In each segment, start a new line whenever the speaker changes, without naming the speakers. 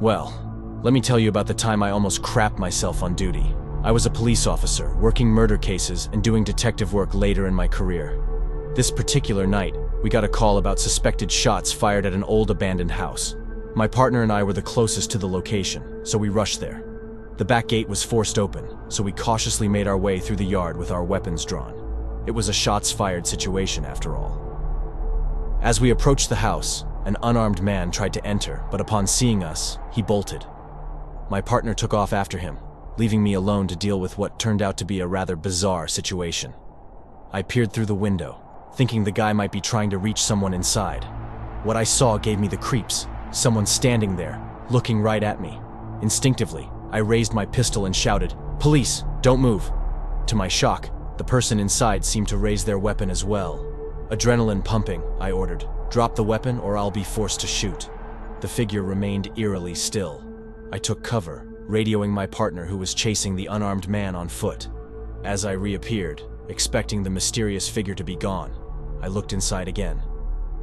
Well, let me tell you about the time I almost crapped myself on duty. I was a police officer, working murder cases and doing detective work later in my career. This particular night, we got a call about suspected shots fired at an old abandoned house. My partner and I were the closest to the location, so we rushed there. The back gate was forced open, so we cautiously made our way through the yard with our weapons drawn. It was a shots-fired situation after all. As we approached the house, an unarmed man tried to enter, but upon seeing us, he bolted. My partner took off after him, leaving me alone to deal with what turned out to be a rather bizarre situation. I peered through the window, thinking the guy might be trying to reach someone inside. What I saw gave me the creeps, someone standing there, looking right at me. Instinctively, I raised my pistol and shouted, "Police, don't move!" To my shock, the person inside seemed to raise their weapon as well. Adrenaline pumping, I ordered. "Drop the weapon or I'll be forced to shoot." The figure remained eerily still. I took cover, radioing my partner who was chasing the unarmed man on foot. As I reappeared, expecting the mysterious figure to be gone, I looked inside again.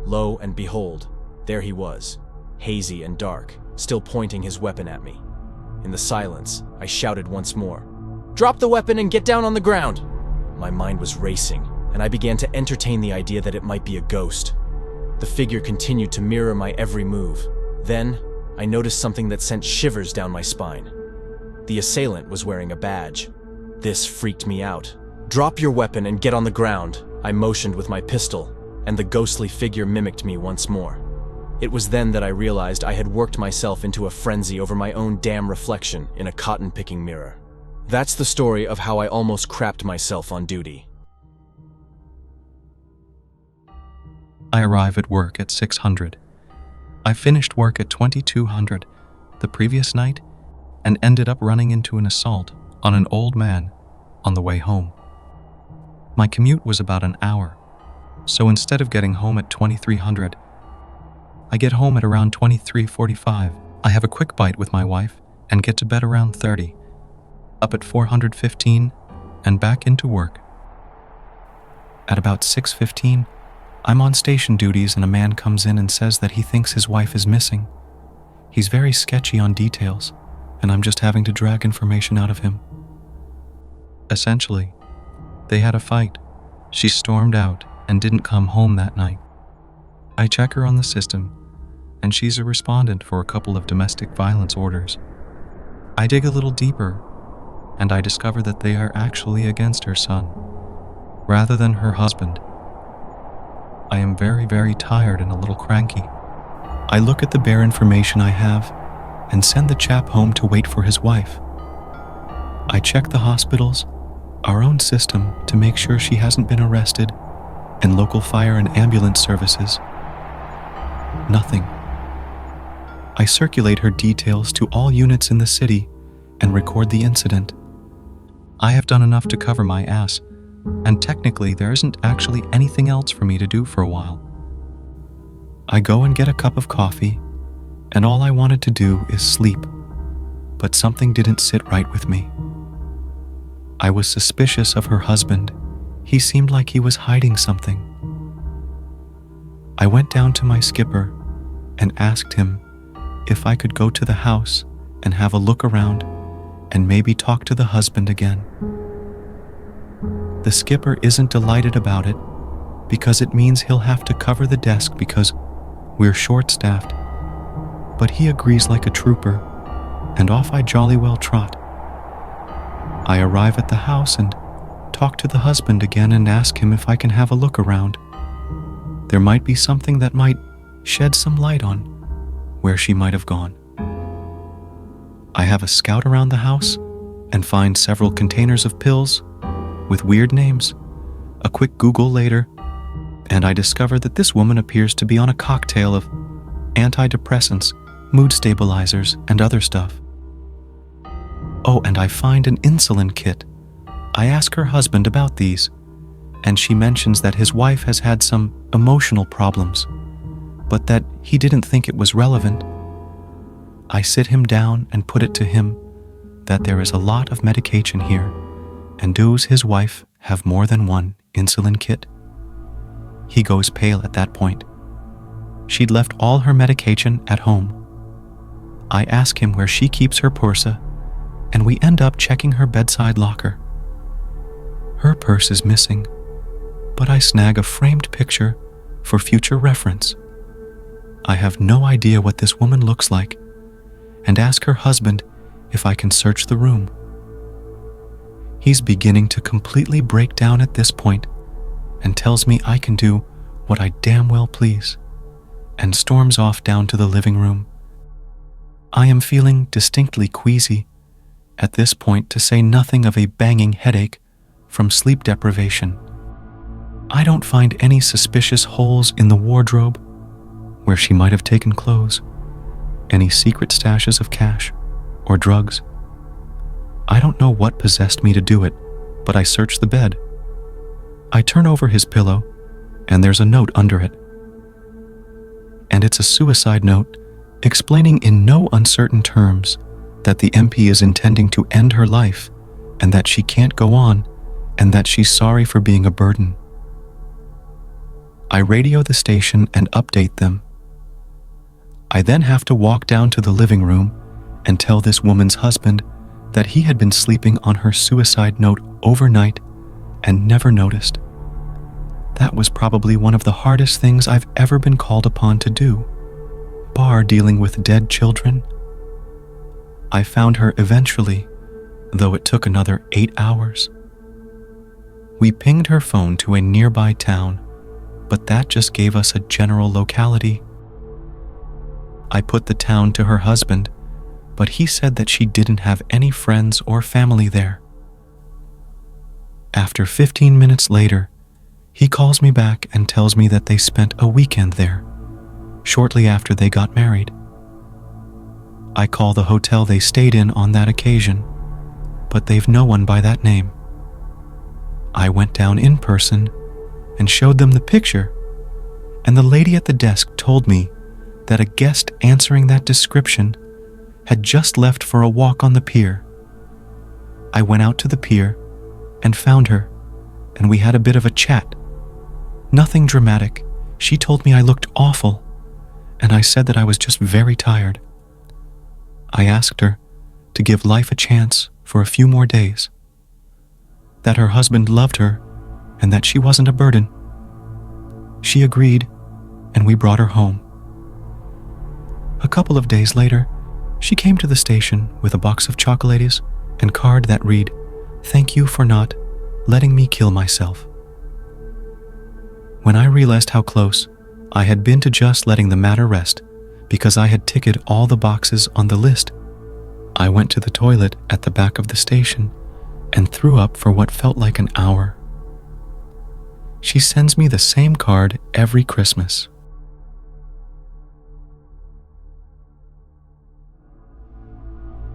Lo and behold, there he was, hazy and dark, still pointing his weapon at me. In the silence, I shouted once more, "Drop the weapon and get down on the ground!" My mind was racing, and I began to entertain the idea that it might be a ghost. The figure continued to mirror my every move. Then, I noticed something that sent shivers down my spine. The assailant was wearing a badge. This freaked me out. "Drop your weapon and get on the ground," I motioned with my pistol, and the ghostly figure mimicked me once more. It was then that I realized I had worked myself into a frenzy over my own damn reflection in a cotton-picking mirror. That's the story of how I almost crapped myself on duty.
I arrive at work at 600. I finished work at 2200 the previous night and ended up running into an assault on an old man on the way home. My commute was about an hour, so instead of getting home at 2300, I get home at around 23:45. I have a quick bite with my wife and get to bed around 30. Up at 415 and back into work. At about 6:15, I'm on station duties and a man comes in and says that he thinks his wife is missing. He's very sketchy on details, and I'm just having to drag information out of him. Essentially, they had a fight. She stormed out and didn't come home that night. I check her on the system, and she's a respondent for a couple of domestic violence orders. I dig a little deeper, and I discover that they are actually against her son, rather than her husband. I am very, very tired and a little cranky. I look at the bare information I have and send the chap home to wait for his wife. I check the hospitals, our own system to make sure she hasn't been arrested, and local fire and ambulance services. Nothing. I circulate her details to all units in the city and record the incident. I have done enough to cover my ass, and technically there isn't actually anything else for me to do for a while. I go and get a cup of coffee, and all I wanted to do is sleep, but something didn't sit right with me. I was suspicious of her husband. He seemed like he was hiding something. I went down to my skipper and asked him if I could go to the house and have a look around and maybe talk to the husband again. The skipper isn't delighted about it because it means he'll have to cover the desk because we're short-staffed, but he agrees like a trooper, and off I jolly well trot. I arrive at the house and talk to the husband again and ask him if I can have a look around. There might be something that might shed some light on where she might have gone. I have a scout around the house and find several containers of pills with weird names. A quick Google later, and I discover that this woman appears to be on a cocktail of antidepressants, mood stabilizers, and other stuff. Oh, and I find an insulin kit. I ask her husband about these, and she mentions that his wife has had some emotional problems, but that he didn't think it was relevant. I sit him down and put it to him that there is a lot of medication here, and does his wife have more than one insulin kit? He goes pale at that point. She'd left all her medication at home. I ask him where she keeps her purse, and we end up checking her bedside locker. Her purse is missing, but I snag a framed picture for future reference. I have no idea what this woman looks like and ask her husband if I can search the room. He's beginning to completely break down at this point and tells me I can do what I damn well please, and storms off down to the living room. I am feeling distinctly queasy at this point, to say nothing of a banging headache from sleep deprivation. I don't find any suspicious holes in the wardrobe where she might have taken clothes, any secret stashes of cash or drugs. I don't know what possessed me to do it, but I search the bed. I turn over his pillow, and there's a note under it. And it's a suicide note explaining in no uncertain terms that the MP is intending to end her life and that she can't go on and that she's sorry for being a burden. I radio the station and update them. I then have to walk down to the living room and tell this woman's husband that he had been sleeping on her suicide note overnight and never noticed. That was probably one of the hardest things I've ever been called upon to do, bar dealing with dead children. I found her eventually, though it took another 8 hours. We pinged her phone to a nearby town, but that just gave us a general locality. I put the town to her husband, but he said that she didn't have any friends or family there. After 15 minutes later, he calls me back and tells me that they spent a weekend there, shortly after they got married. I call the hotel they stayed in on that occasion, but they've no one by that name. I went down in person and showed them the picture, and the lady at the desk told me that a guest answering that description had just left for a walk on the pier. I went out to the pier and found her, and we had a bit of a chat. Nothing dramatic. She told me I looked awful, and I said that I was just very tired. I asked her to give life a chance for a few more days, that her husband loved her and that she wasn't a burden. She agreed, and we brought her home. A couple of days later, she came to the station with a box of chocolates and card that read, "Thank you for not letting me kill myself." When I realized how close I had been to just letting the matter rest because I had ticked all the boxes on the list, I went to the toilet at the back of the station and threw up for what felt like an hour. She sends me the same card every Christmas.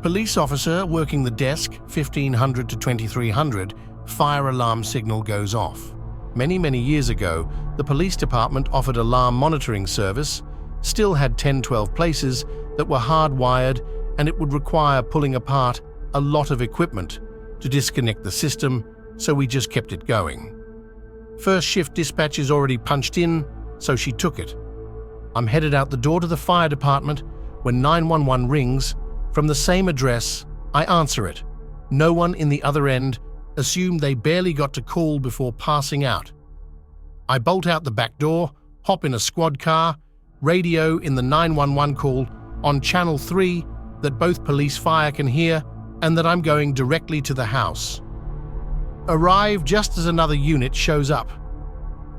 Police officer working the desk, 1500 to 2300, fire alarm signal goes off. Many years ago, the police department offered alarm monitoring service, still had 10-12 places that were hardwired, and it would require pulling apart a lot of equipment to disconnect the system, so we just kept it going. First shift dispatch is already punched in, so she took it. I'm headed out the door to the fire department when 911 rings from the same address. I answer it. No one in the other end, assumed they barely got to call before passing out. I bolt out the back door, hop in a squad car, radio in the 911 call on channel 3 that both police fire can hear, and that I'm going directly to the house. Arrive just as another unit shows up.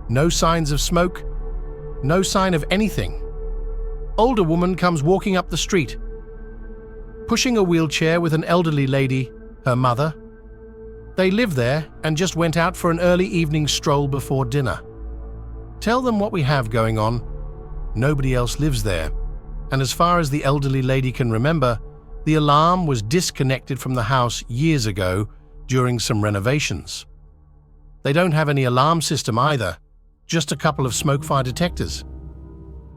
No signs of smoke, no sign of anything. Older woman comes walking up the street, pushing a wheelchair with an elderly lady, her mother. They live there and just went out for an early evening stroll before dinner. Tell them what we have going on. Nobody else lives there, and as far as the elderly lady can remember, the alarm was disconnected from the house years ago during some renovations. They don't have any alarm system either, just a couple of smoke fire detectors.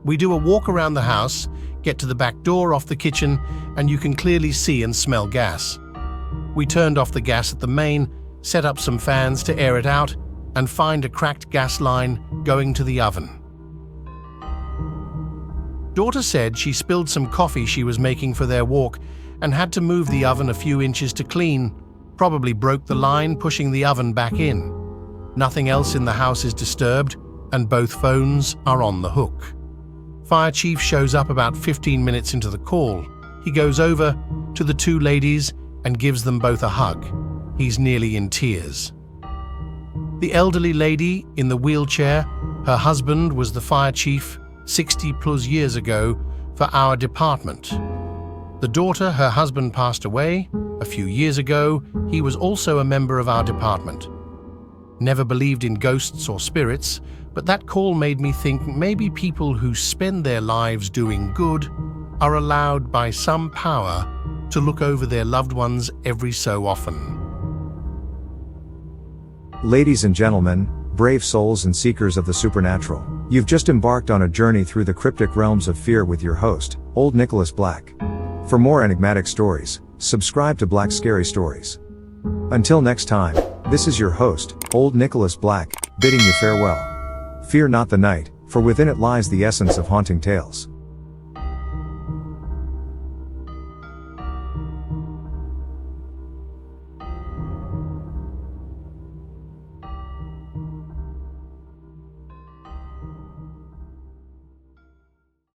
We do a walk around the house, get to the back door off the kitchen, and you can clearly see and smell gas. We turned off the gas at the main, set up some fans to air it out, and find a cracked gas line going to the oven. Daughter said she spilled some coffee she was making for their walk and had to move the oven a few inches to clean, probably broke the line, pushing the oven back in. Nothing else in the house is disturbed, and both phones are on the hook. Fire chief shows up about 15 minutes into the call. He goes over to the two ladies and gives them both a hug. He's nearly in tears. The elderly lady in the wheelchair, her husband was the fire chief 60+ years ago for our department. The daughter, her husband passed away a few years ago. He was also a member of our department. Never believed in ghosts or spirits, but that call made me think maybe people who spend their lives doing good are allowed by some power to look over their loved ones every so often.
Ladies and gentlemen, brave souls and seekers of the supernatural, you've just embarked on a journey through the cryptic realms of fear with your host, Old Nicholas Black. For more enigmatic stories, subscribe to Black Scary Stories. Until next time, this is your host, Old Nicholas Black, bidding you farewell. Fear not the night, for within it lies the essence of haunting tales.